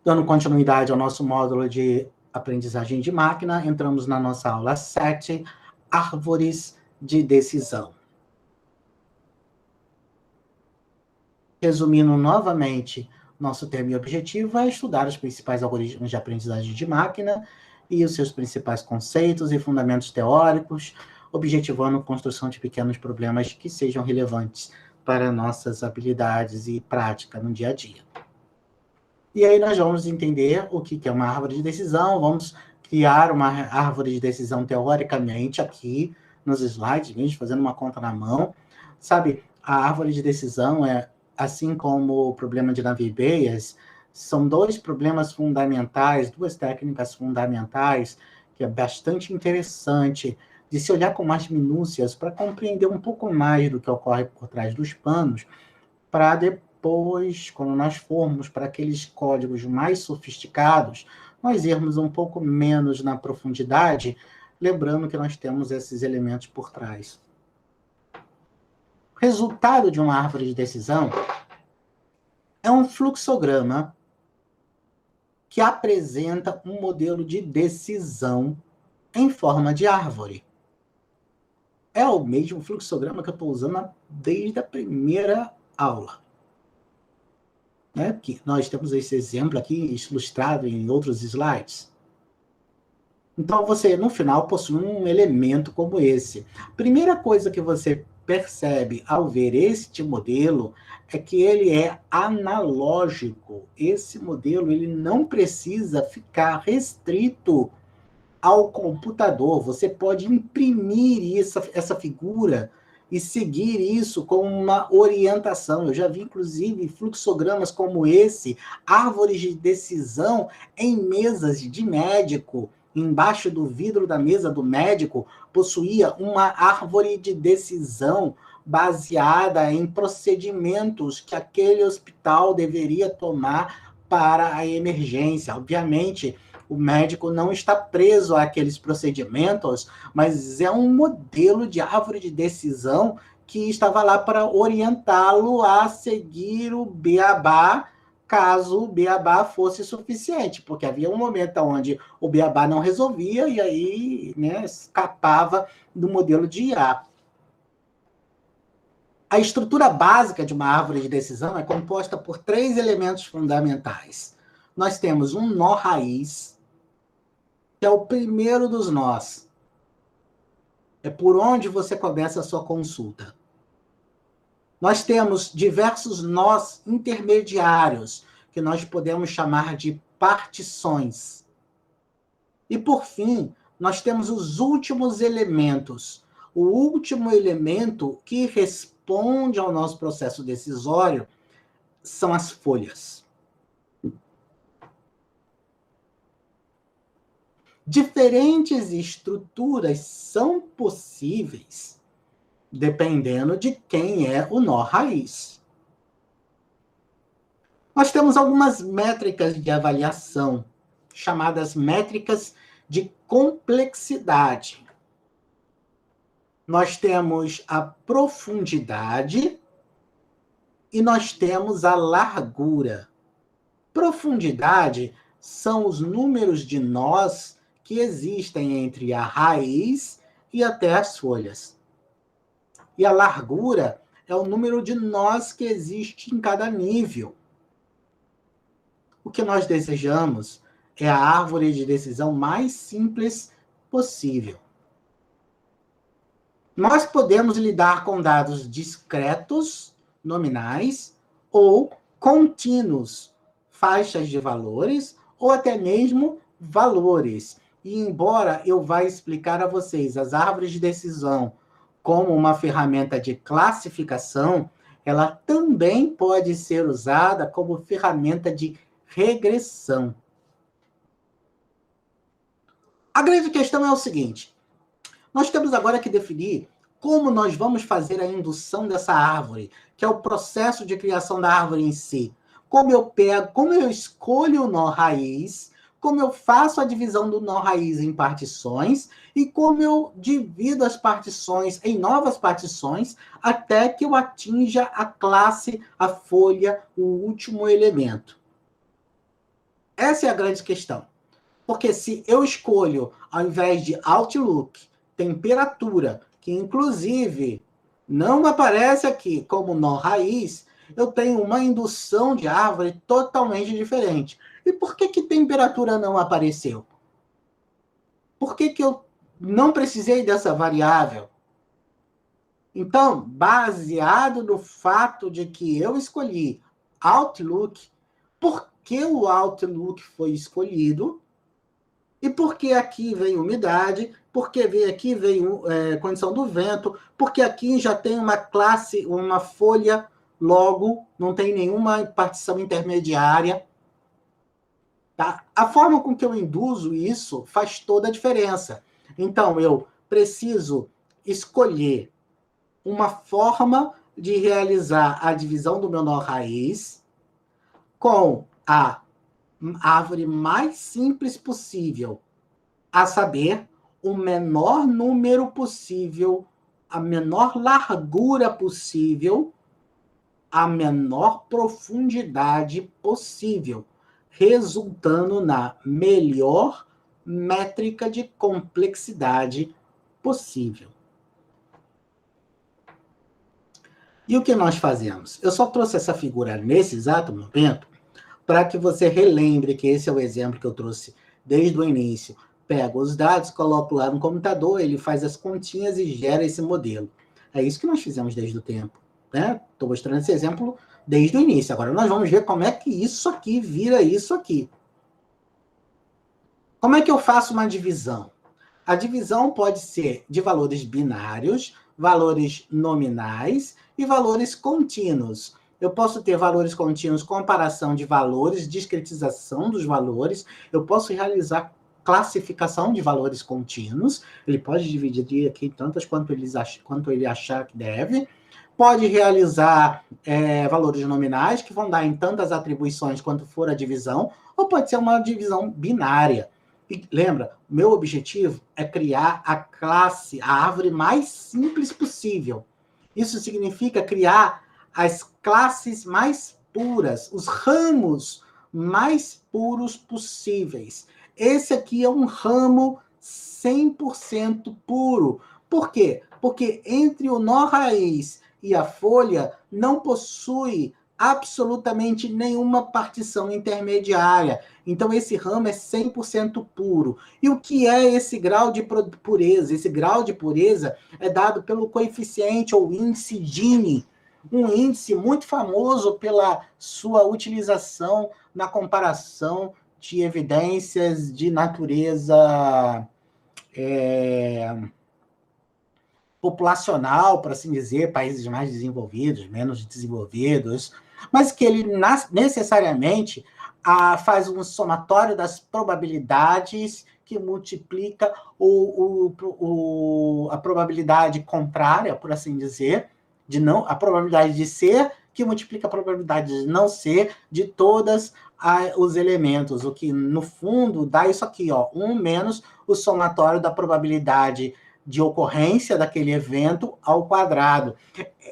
Dando continuidade ao nosso módulo de aprendizagem de máquina, entramos na nossa aula 7, árvores de decisão. Resumindo novamente, nosso tema e objetivo é estudar os principais algoritmos de aprendizagem de máquina e os seus principais conceitos e fundamentos teóricos, objetivando a construção de pequenos problemas que sejam relevantes para nossas habilidades e prática no dia a dia. E aí nós vamos entender o que é uma árvore de decisão, vamos criar uma árvore de decisão teoricamente aqui nos slides, mesmo fazendo uma conta na mão. Sabe, a árvore de decisão é, assim como o problema de Navier-Bayes, são dois problemas fundamentais, duas técnicas fundamentais, que é bastante interessante de se olhar com mais minúcias para compreender um pouco mais do que ocorre por trás dos panos, para depois, quando nós formos para aqueles códigos mais sofisticados, nós irmos um pouco menos na profundidade, lembrando que nós temos esses elementos por trás. O resultado de uma árvore de decisão é um fluxograma que apresenta um modelo de decisão em forma de árvore. É o mesmo fluxograma que eu estou usando desde a primeira aula. Né? Que nós temos esse exemplo aqui ilustrado em outros slides. Então, você, no final, possui um elemento como esse. A primeira coisa que você percebe ao ver este modelo é que ele é analógico. Esse modelo ele não precisa ficar restrito ao computador. Você pode imprimir essa figura e seguir isso como uma orientação. Eu já vi, inclusive, fluxogramas como esse, árvores de decisão em mesas de médico. Embaixo do vidro da mesa do médico, possuía uma árvore de decisão baseada em procedimentos que aquele hospital deveria tomar para a emergência. Obviamente, o médico não está preso àqueles procedimentos, mas é um modelo de árvore de decisão que estava lá para orientá-lo a seguir o beabá, caso o beabá fosse suficiente, porque havia um momento onde o beabá não resolvia e aí, né, escapava do modelo de IA. A estrutura básica de uma árvore de decisão é composta por 3 elementos fundamentais. Nós temos um nó raiz, que é o primeiro dos nós. É por onde você começa a sua consulta. Nós temos diversos nós intermediários, que nós podemos chamar de partições. E, por fim, nós temos os últimos elementos. O último elemento que responde ao nosso processo decisório são as folhas. Diferentes estruturas são possíveis dependendo de quem é o nó raiz. Nós temos algumas métricas de avaliação, chamadas métricas de complexidade. Nós temos a profundidade e nós temos a largura. Profundidade são os números de nós que existem entre a raiz e até as folhas. E a largura é o número de nós que existe em cada nível. O que nós desejamos é a árvore de decisão mais simples possível. Nós podemos lidar com dados discretos, nominais, ou contínuos, faixas de valores, ou até mesmo valores. E embora eu vá explicar a vocês as árvores de decisão como uma ferramenta de classificação, ela também pode ser usada como ferramenta de regressão. A grande questão é o seguinte: nós temos agora que definir como nós vamos fazer a indução dessa árvore, que é o processo de criação da árvore em si. Como eu escolho o nó raiz, como eu faço a divisão do nó raiz em partições e como eu divido as partições em novas partições até que eu atinja a classe, a folha, o último elemento. Essa é a grande questão. Porque se eu escolho, ao invés de Outlook, temperatura, que inclusive não aparece aqui como nó raiz, eu tenho uma indução de árvore totalmente diferente. E por que temperatura não apareceu? Por que eu não precisei dessa variável? Então, baseado no fato de que eu escolhi Outlook, por que o Outlook foi escolhido? E por que aqui vem umidade? Porque aqui vem condição do vento? Porque aqui já tem uma classe, uma folha, logo não tem nenhuma partição intermediária. Tá? A forma com que eu induzo isso faz toda a diferença. Então, eu preciso escolher uma forma de realizar a divisão do meu nó raiz com a árvore mais simples possível, a saber, o menor número possível, a menor largura possível, a menor profundidade possível, resultando na melhor métrica de complexidade possível. E o que nós fazemos? Eu só trouxe essa figura nesse exato momento para que você relembre que esse é o exemplo que eu trouxe desde o início. Pego os dados, coloco lá no computador, ele faz as continhas e gera esse modelo. É isso que nós fizemos desde o tempo. Né? Estou mostrando esse exemplo desde o início. Agora nós vamos ver como é que isso aqui vira isso aqui. Como é que eu faço uma divisão? A divisão pode ser de valores binários, valores nominais e valores contínuos. Eu posso ter valores contínuos, comparação de valores, discretização dos valores. Eu posso realizar classificação de valores contínuos. Ele pode dividir aqui tantas quanto ele achar que deve. Pode realizar valores nominais, que vão dar em tantas atribuições quanto for a divisão, ou pode ser uma divisão binária. E lembra, meu objetivo é criar a classe, a árvore mais simples possível. Isso significa criar as classes mais puras, os ramos mais puros possíveis. Esse aqui é um ramo 100% puro. Por quê? Porque entre o nó raiz e a folha não possui absolutamente nenhuma partição intermediária. Então, esse ramo é 100% puro. E o que é esse grau de pureza? Esse grau de pureza é dado pelo coeficiente ou índice Gini, um índice muito famoso pela sua utilização na comparação de evidências de natureza populacional, por assim dizer, países mais desenvolvidos, menos desenvolvidos, mas que ele necessariamente faz um somatório das probabilidades que multiplica a probabilidade contrária, por assim dizer, a probabilidade de ser, que multiplica a probabilidade de não ser de todos os elementos, o que, no fundo, dá isso aqui, ó, 1 menos o somatório da probabilidade de ocorrência daquele evento ao quadrado.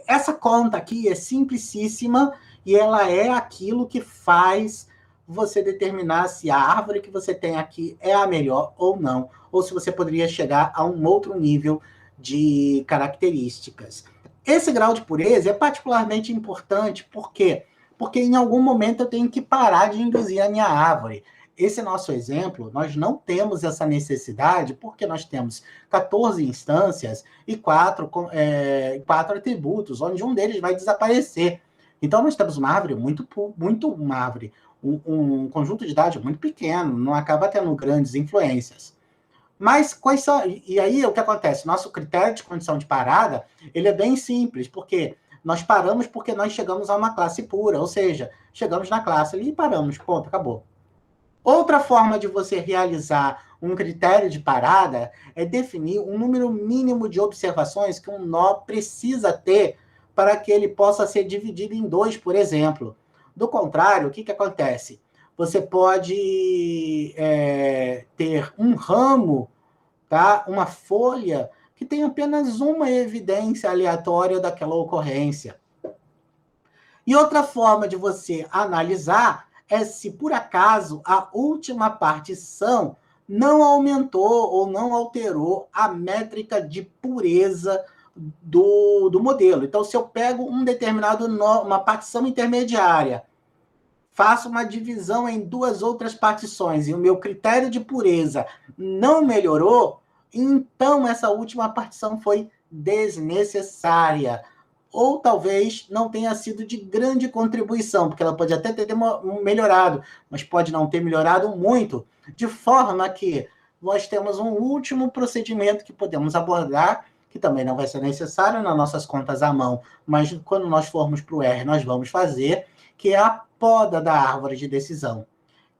Essa conta aqui é simplicíssima e ela é aquilo que faz você determinar se a árvore que você tem aqui é a melhor ou não, ou se você poderia chegar a um outro nível de características. Esse grau de pureza é particularmente importante, por quê? Porque em algum momento eu tenho que parar de induzir a minha árvore. Esse nosso exemplo, nós não temos essa necessidade, porque nós temos 14 instâncias e 4 atributos, onde um deles vai desaparecer. Então, nós temos uma árvore uma árvore, um conjunto de dados muito pequeno, não acaba tendo grandes influências. Mas quais são... E aí, o que acontece? Nosso critério de condição de parada, ele é bem simples, porque nós paramos porque nós chegamos a uma classe pura, ou seja, chegamos na classe ali e paramos, ponto, acabou. Outra forma de você realizar um critério de parada é definir um número mínimo de observações que um nó precisa ter para que ele possa ser dividido em 2, por exemplo. Do contrário, o que acontece? Você pode ter um ramo, tá? Uma folha, que tem apenas uma evidência aleatória daquela ocorrência. E outra forma de você analisar é se, por acaso, a última partição não aumentou ou não alterou a métrica de pureza do modelo. Então, se eu pego uma partição intermediária, faço uma divisão em duas outras partições e o meu critério de pureza não melhorou, então essa última partição foi desnecessária. Ou talvez não tenha sido de grande contribuição, porque ela pode até ter melhorado, mas pode não ter melhorado muito, de forma que nós temos um último procedimento que podemos abordar, que também não vai ser necessário nas nossas contas à mão, mas quando nós formos para o R, nós vamos fazer, que é a poda da árvore de decisão.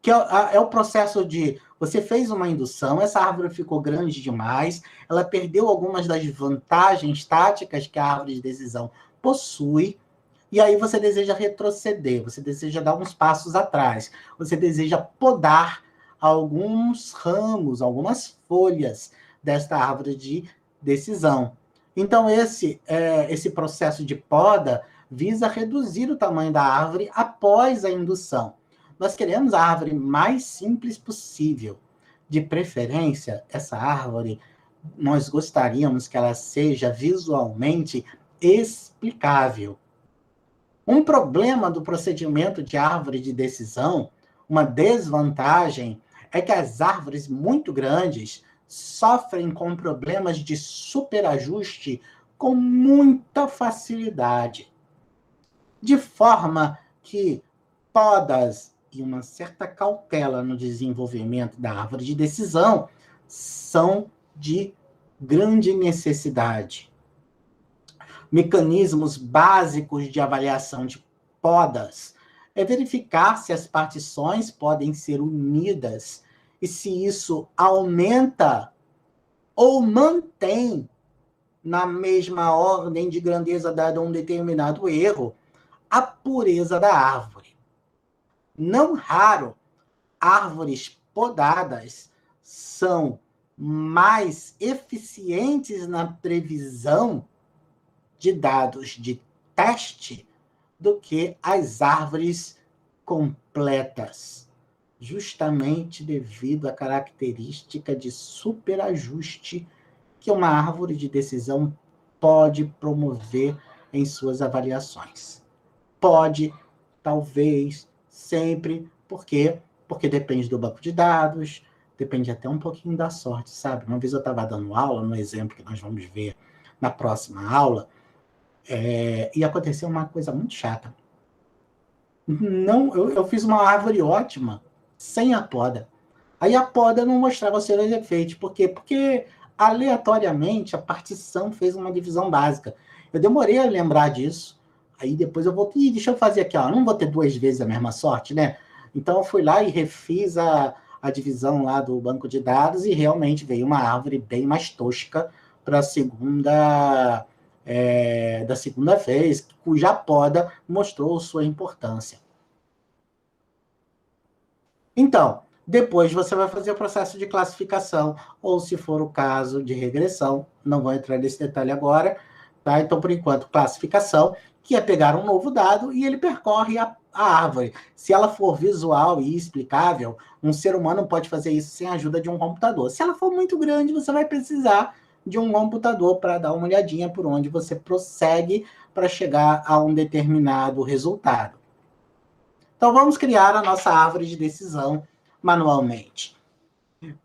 Que é o processo de você fez uma indução, essa árvore ficou grande demais, ela perdeu algumas das vantagens táticas que a árvore de decisão possui, e aí você deseja retroceder, você deseja dar uns passos atrás, você deseja podar alguns ramos, algumas folhas desta árvore de decisão. Então, esse processo de poda visa reduzir o tamanho da árvore após a indução. Nós queremos a árvore mais simples possível. De preferência, essa árvore, nós gostaríamos que ela seja visualmente explicável. Um problema do procedimento de árvore de decisão, uma desvantagem, é que as árvores muito grandes sofrem com problemas de superajuste com muita facilidade. De forma que podas e uma certa cautela no desenvolvimento da árvore de decisão são de grande necessidade. Mecanismos básicos de avaliação de podas é verificar se as partições podem ser unidas e se isso aumenta ou mantém na mesma ordem de grandeza dada a um determinado erro a pureza da árvore. Não raro, árvores podadas são mais eficientes na previsão de dados de teste do que as árvores completas, justamente devido à característica de superajuste que uma árvore de decisão pode promover em suas avaliações. Pode, talvez, sempre, por quê? Porque depende do banco de dados, depende até um pouquinho da sorte, sabe? Uma vez eu estava dando aula, no exemplo que nós vamos ver na próxima aula, e aconteceu uma coisa muito chata. Eu fiz uma árvore ótima, sem a poda. Aí a poda não mostrava os seus efeitos. Por quê? Porque, aleatoriamente, a partição fez uma divisão básica. Eu demorei a lembrar disso. Aí depois eu voltei, deixa eu fazer aqui, ó, não vou ter duas vezes a mesma sorte, né? Então eu fui lá e refiz a divisão lá do banco de dados e realmente veio uma árvore bem mais tosca para a segunda vez, cuja poda mostrou sua importância. Então, depois você vai fazer o processo de classificação, ou se for o caso de regressão, não vou entrar nesse detalhe agora, tá? Então, por enquanto, classificação, que é pegar um novo dado e ele percorre a árvore. Se ela for visual e explicável, um ser humano pode fazer isso sem a ajuda de um computador. Se ela for muito grande, você vai precisar de um computador para dar uma olhadinha por onde você prossegue para chegar a um determinado resultado. Então, vamos criar a nossa árvore de decisão manualmente.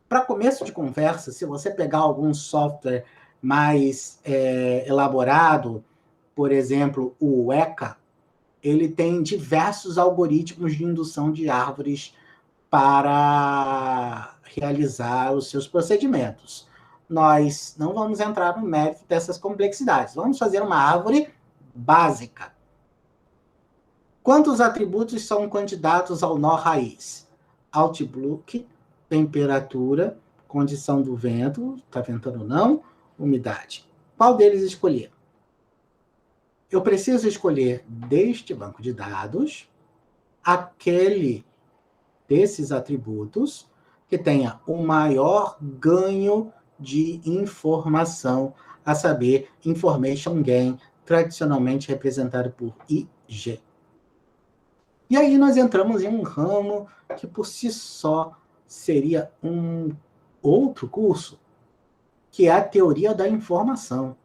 Para começo de conversa, se você pegar algum software mais elaborado, por exemplo, o Weka, ele tem diversos algoritmos de indução de árvores para realizar os seus procedimentos. Nós não vamos entrar no mérito dessas complexidades. Vamos fazer uma árvore básica. Quantos atributos são candidatos ao nó raiz? Outlook, temperatura, condição do vento, está ventando ou não, umidade. Qual deles escolher? Eu preciso escolher deste banco de dados aquele desses atributos que tenha o maior ganho de informação, a saber, Information Gain, tradicionalmente representado por IG. E aí nós entramos em um ramo que por si só seria um outro curso, que é a teoria da informação.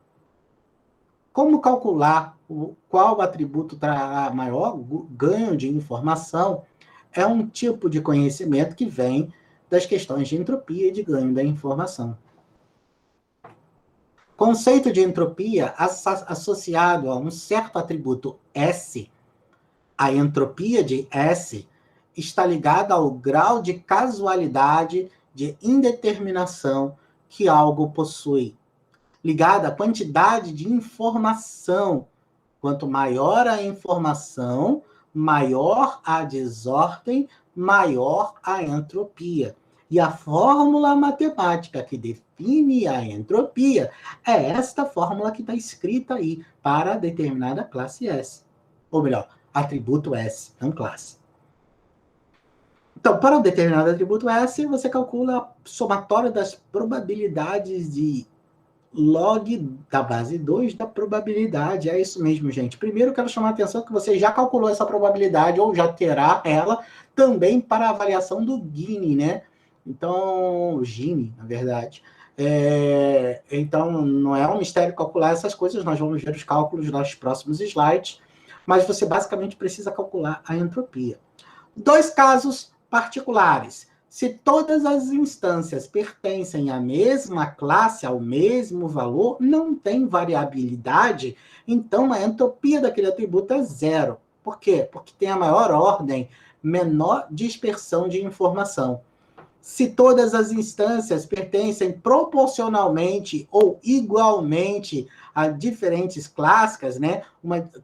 Como calcular qual atributo trará maior ganho de informação é um tipo de conhecimento que vem das questões de entropia e de ganho da informação. Conceito de entropia associado a um certo atributo S, a entropia de S, está ligada ao grau de casualidade, de indeterminação que algo possui, ligada à quantidade de informação. Quanto maior a informação, maior a desordem, maior a entropia. E a fórmula matemática que define a entropia é esta fórmula que está escrita aí para determinada classe S. Ou melhor, atributo S, não classe. Então, para um determinado atributo S, você calcula a somatória das probabilidades de log da base 2 da probabilidade. É isso mesmo, gente. Primeiro, quero chamar a atenção que você já calculou essa probabilidade, ou já terá ela, também para a avaliação do Gini, né? Então, Gini, na verdade. Então, não é um mistério calcular essas coisas, nós vamos ver os cálculos nos próximos slides, mas você basicamente precisa calcular a entropia. Dois casos particulares. Se todas as instâncias pertencem à mesma classe, ao mesmo valor, não tem variabilidade, então a entropia daquele atributo é zero. Por quê? Porque tem a maior ordem, menor dispersão de informação. Se todas as instâncias pertencem proporcionalmente ou igualmente a diferentes classes, né?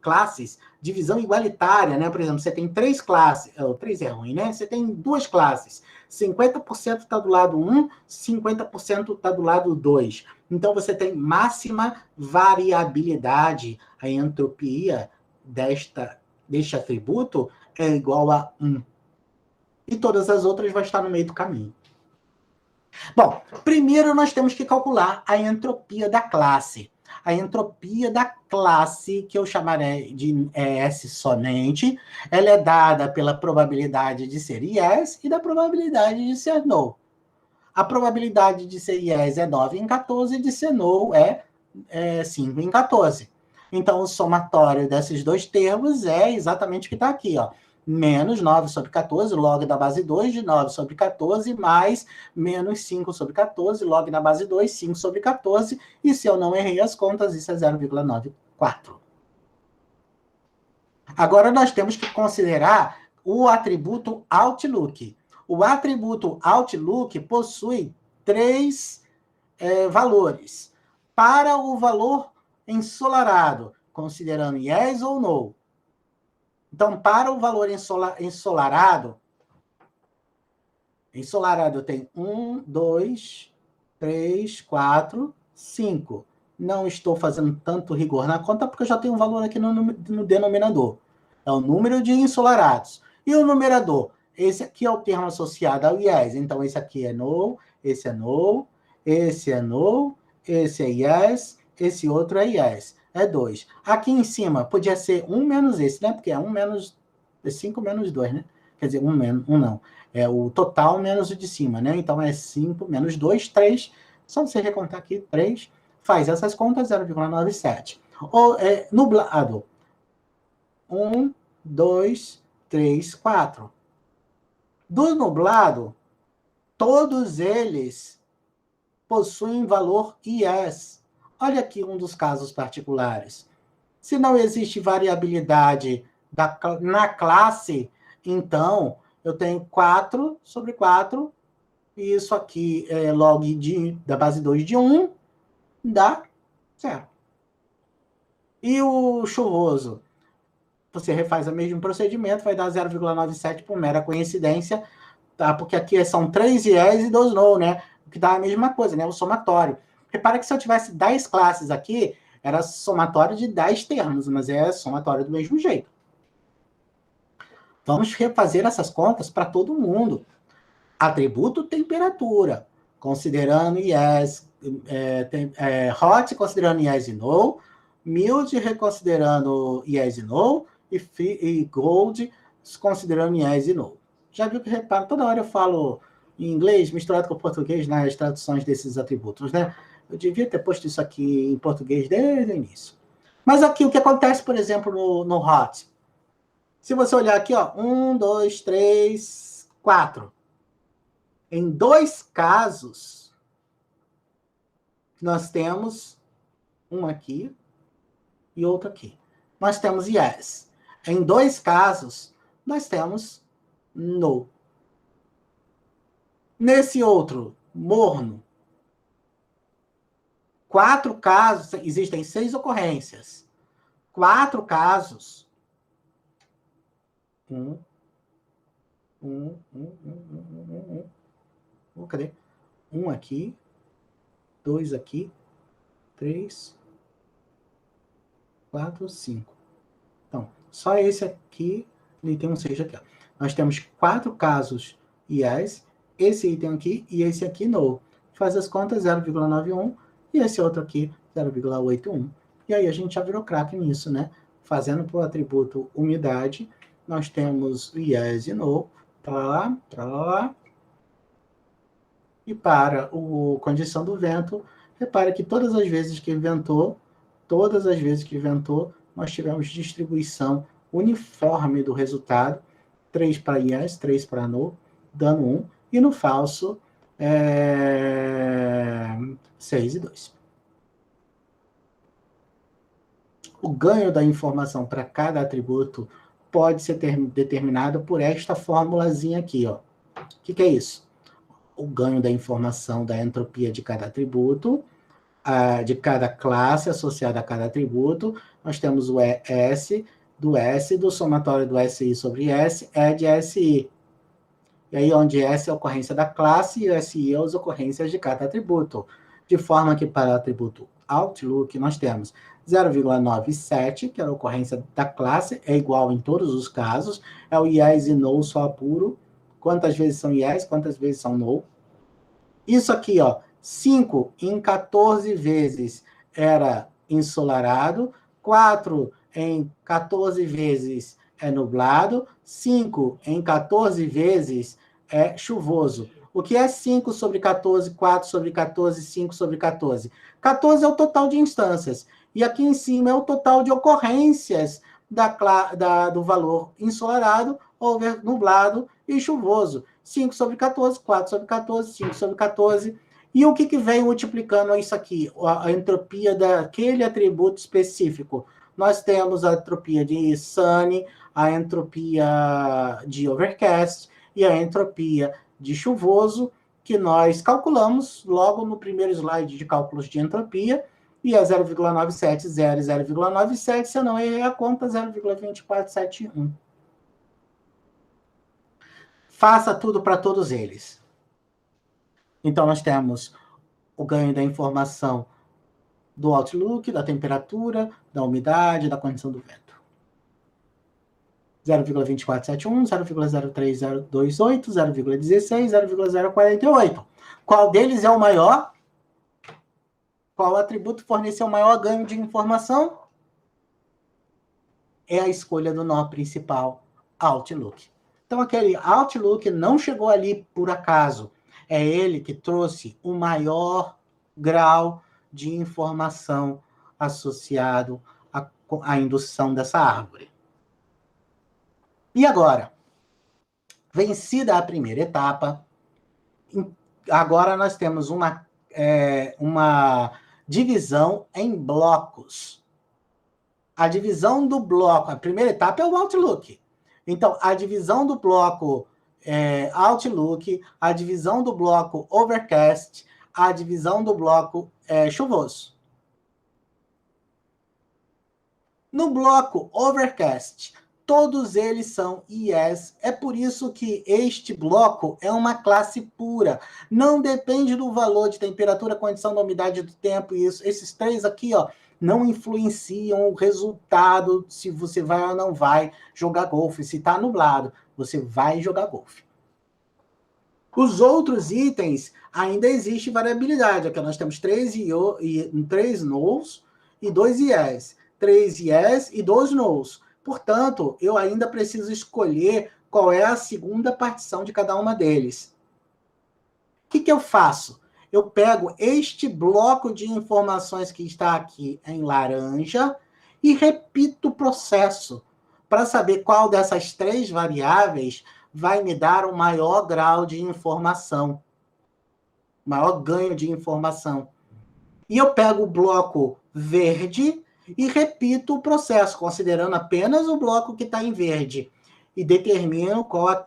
Classes, divisão igualitária, né? Por exemplo, você tem três classes, três é ruim, né? Você tem duas classes, 50% está do lado 1, 50% está do lado 2. Então, você tem máxima variabilidade. A entropia deste atributo é igual a 1. E todas as outras vão estar no meio do caminho. Bom, primeiro nós temos que calcular a entropia da classe. A entropia da classe, que eu chamarei de S somente, ela é dada pela probabilidade de ser yes e da probabilidade de ser no. A probabilidade de ser yes é 9 em 14 e de ser no é 5 em 14. Então, o somatório desses dois termos é exatamente o que está aqui, ó. Menos 9 sobre 14, log da base 2, de 9 sobre 14, mais menos 5 sobre 14, log da base 2, 5 sobre 14, e se eu não errei as contas, isso é 0,94. Agora, nós temos que considerar o atributo Outlook. O atributo Outlook possui três valores. Para o valor ensolarado, considerando yes ou no. Então, para o valor ensolarado tem 1, 2, 3, 4, 5. Não estou fazendo tanto rigor na conta, porque eu já tenho um valor aqui no denominador. É o número de ensolarados. E o numerador? Esse aqui é o termo associado ao yes. Então, esse aqui é no, esse é no, esse é no, esse é yes, esse outro é yes. É 2. Aqui em cima, podia ser 1 menos esse, né? Porque é 1 menos... É 5 menos 2, né? Quer dizer, 1 menos... 1 não. É o total menos o de cima, né? Então, é 5 menos 2, 3. Só você recontar aqui, 3. Faz essas contas, 0,97. Ou nublado. 1, 2, 3, 4. Do nublado, todos eles possuem valor IS. Olha aqui um dos casos particulares. Se não existe variabilidade na classe, então eu tenho 4 sobre 4, e isso aqui é log da base 2 de 1, dá 0. E o chuvoso? Você refaz o mesmo procedimento, vai dar 0,97 por mera coincidência, tá? Porque aqui são 3 yes e 2 no, né? O que dá a mesma coisa, né? O somatório. Repara que se eu tivesse 10 classes aqui, era somatório de 10 termos, mas é somatório do mesmo jeito. Vamos refazer essas contas para todo mundo. Atributo temperatura, considerando yes, hot considerando yes e no, mild reconsiderando yes e no, e gold considerando yes e no. Já viu que, repara, toda hora eu falo em inglês misturado com português nas traduções desses atributos, né? Eu devia ter posto isso aqui em português desde o início. Mas aqui, o que acontece, por exemplo, no hot? Se você olhar aqui, ó, 1, 2, 3, 4. Em 2 casos, nós temos um aqui e outro aqui. Nós temos yes. Em 2 casos, nós temos no. Nesse outro, morno, 4 casos, existem 6 ocorrências. 4 casos. Cadê? 1 aqui, 2 aqui, 3, 4, 5. Então, só esse aqui, ele tem um 6 aqui. Ó. Nós temos 4 casos yes, esse item aqui e esse aqui no. Faz as contas, 0,91, e esse outro aqui, 0,81. E aí a gente já virou craque nisso, né? Fazendo para o atributo umidade, nós temos yes e no, para lá. E para a condição do vento, repara que todas as vezes que ventou, nós tivemos distribuição uniforme do resultado, 3 para yes, 3 para no, dando 1, e no falso, 6 e 2. O ganho da informação para cada atributo pode ser determinado por esta formulazinha aqui, ó. O que é isso? O ganho da informação da entropia de cada atributo, de cada classe associada a cada atributo. Nós temos o S do somatório do SI sobre S é de SI. E aí, onde S é a ocorrência da classe e SI é as ocorrências de cada atributo. De forma que, para o atributo Outlook, nós temos 0,97, que é a ocorrência da classe, é igual em todos os casos. É o yes e no só puro. Quantas vezes são yes, quantas vezes são no. Isso aqui, ó, 5 em 14 vezes era ensolarado, 4 em 14 vezes é nublado, 5 em 14 vezes é chuvoso. O que é 5 sobre 14, 4 sobre 14, 5 sobre 14? 14 é o total de instâncias. E aqui em cima é o total de ocorrências do valor ensolarado, over nublado e chuvoso. 5 sobre 14, 4 sobre 14, 5 sobre 14. E o que vem multiplicando isso aqui? A entropia daquele atributo específico. Nós temos a entropia de sunny, a entropia de overcast e a entropia de chuvoso, que nós calculamos logo no primeiro slide de cálculos de entropia, e é 0,970 e 0,97, se eu não errei a conta, 0,2471. Faça tudo para todos eles. Então, nós temos o ganho da informação do Outlook, da temperatura, da umidade, da condição do vento. 0,2471, 0,03028, 0,16, 0,048. Qual deles é o maior? Qual atributo forneceu o maior ganho de informação? É a escolha do nó principal, Outlook. Então, aquele Outlook não chegou ali por acaso. É ele que trouxe o maior grau de informação associado à indução dessa árvore. E agora? Vencida a primeira etapa, agora nós temos uma divisão em blocos. A divisão do bloco, a primeira etapa é o Outlook. Então, a divisão do bloco Outlook, a divisão do bloco Overcast, a divisão do bloco chuvoso. No bloco Overcast, todos eles são yes. É por isso que este bloco é uma classe pura. Não depende do valor de temperatura, condição da umidade do tempo. Esses três aqui, ó, não influenciam o resultado se você vai ou não vai jogar golfe. Se está nublado, você vai jogar golfe. Os outros itens, ainda existe variabilidade. Aqui nós temos 3 no's e 2 yes. 3 yes e 2 no's. Portanto, eu ainda preciso escolher qual é a segunda partição de cada uma deles. O que eu faço? Eu pego este bloco de informações que está aqui em laranja e repito o processo para saber qual dessas 3 variáveis vai me dar o maior grau de informação, maior ganho de informação. E eu pego o bloco verde e repito o processo, considerando apenas o bloco que está em verde, e determino qual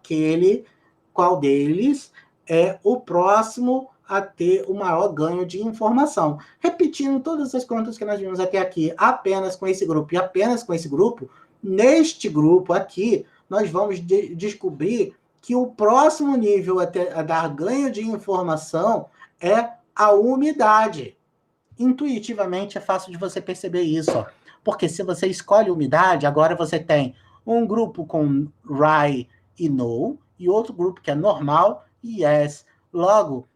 deles é o próximo a ter o maior ganho de informação. Repetindo todas as contas que nós vimos até aqui, apenas com esse grupo e apenas com esse grupo, neste grupo aqui, nós vamos descobrir que o próximo nível a dar ganho de informação é a umidade. Intuitivamente é fácil de você perceber isso, ó. Porque se você escolhe umidade, agora você tem um grupo com Rye e No, e outro grupo que é normal e Yes. Logo,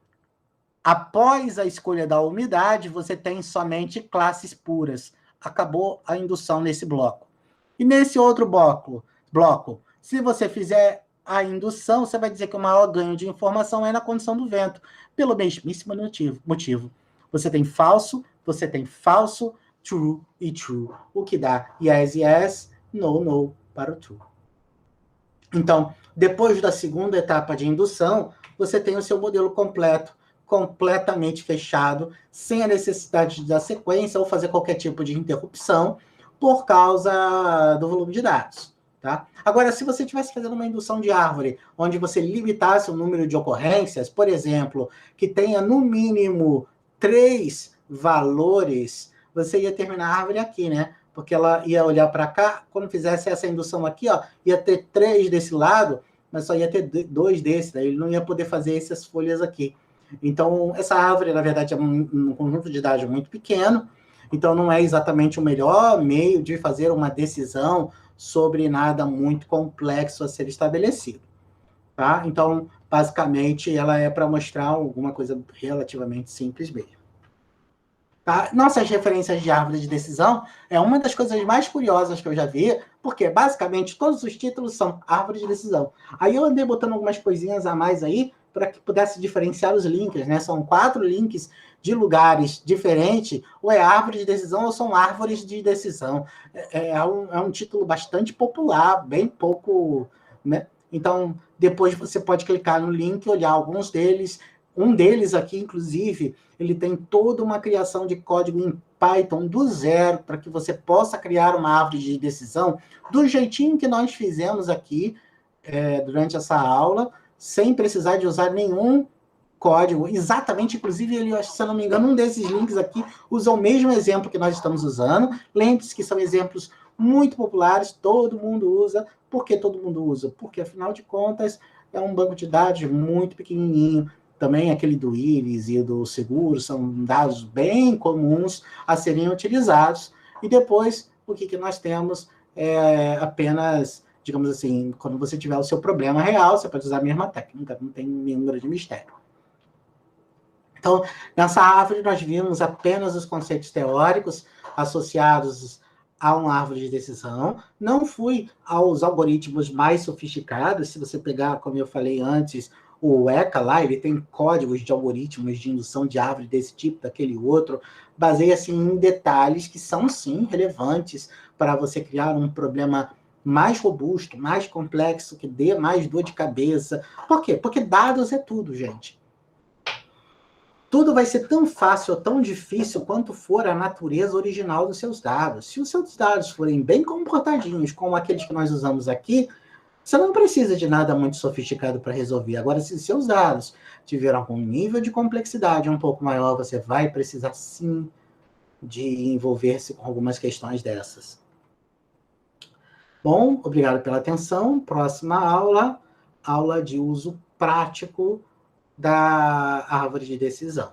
após a escolha da umidade, você tem somente classes puras. Acabou a indução nesse bloco. E nesse outro bloco, se você fizer a indução, você vai dizer que o maior ganho de informação é na condição do vento, pelo mesmíssimo motivo. Você tem falso, true e true, o que dá yes, yes, no, no para o true. Então, depois da segunda etapa de indução, você tem o seu modelo completo, completamente fechado, sem a necessidade de dar sequência ou fazer qualquer tipo de interrupção por causa do volume de dados. Tá? Agora, se você estivesse fazendo uma indução de árvore, onde você limitasse o número de ocorrências, por exemplo, que tenha no mínimo 3 valores, você ia terminar a árvore aqui, né? Porque ela ia olhar para cá, quando fizesse essa indução aqui, ó, ia ter 3 desse lado, mas só ia ter 2 desse, daí ele não ia poder fazer essas folhas aqui. Então, essa árvore, na verdade, é um conjunto de dados muito pequeno, então não é exatamente o melhor meio de fazer uma decisão sobre nada muito complexo a ser estabelecido. Tá? Então, basicamente, ela é para mostrar alguma coisa relativamente simples mesmo. Tá? Nossas referências de árvore de decisão é uma das coisas mais curiosas que eu já vi, porque basicamente todos os títulos são árvore de decisão. Aí eu andei botando algumas coisinhas a mais aí para que pudesse diferenciar os links, né? São 4 links de lugares diferentes, ou é árvore de decisão ou são árvores de decisão. É um título bastante popular, bem pouco, né? Então, depois você pode clicar no link e olhar alguns deles. Um deles aqui, inclusive, ele tem toda uma criação de código em Python do zero, para que você possa criar uma árvore de decisão do jeitinho que nós fizemos aqui durante essa aula, sem precisar de usar nenhum código. Exatamente, inclusive, ele, se eu não me engano, um desses links aqui usa o mesmo exemplo que nós estamos usando. Lembre-se que são exemplos muito populares, todo mundo usa. Por que todo mundo usa? Porque, afinal de contas, é um banco de dados muito pequenininho. Também aquele do Iris e do Seguro são dados bem comuns a serem utilizados. E depois, o que nós temos é apenas, digamos assim, quando você tiver o seu problema real, você pode usar a mesma técnica, não tem nenhum grande mistério. Então, nessa árvore, nós vimos apenas os conceitos teóricos associados a uma árvore de decisão. Não fui aos algoritmos mais sofisticados. Se você pegar, como eu falei antes, o ECA lá, ele tem códigos de algoritmos de indução de árvore desse tipo, daquele outro, baseia-se em detalhes que são, sim, relevantes para você criar um problema mais robusto, mais complexo, que dê mais dor de cabeça. Por quê? Porque dados é tudo, gente. Tudo vai ser tão fácil ou tão difícil quanto for a natureza original dos seus dados. Se os seus dados forem bem comportadinhos, como aqueles que nós usamos aqui, você não precisa de nada muito sofisticado para resolver. Agora, se seus dados tiverem algum nível de complexidade um pouco maior, você vai precisar, sim, de envolver-se com algumas questões dessas. Bom, obrigado pela atenção. Próxima aula, aula de uso prático da árvore de decisão.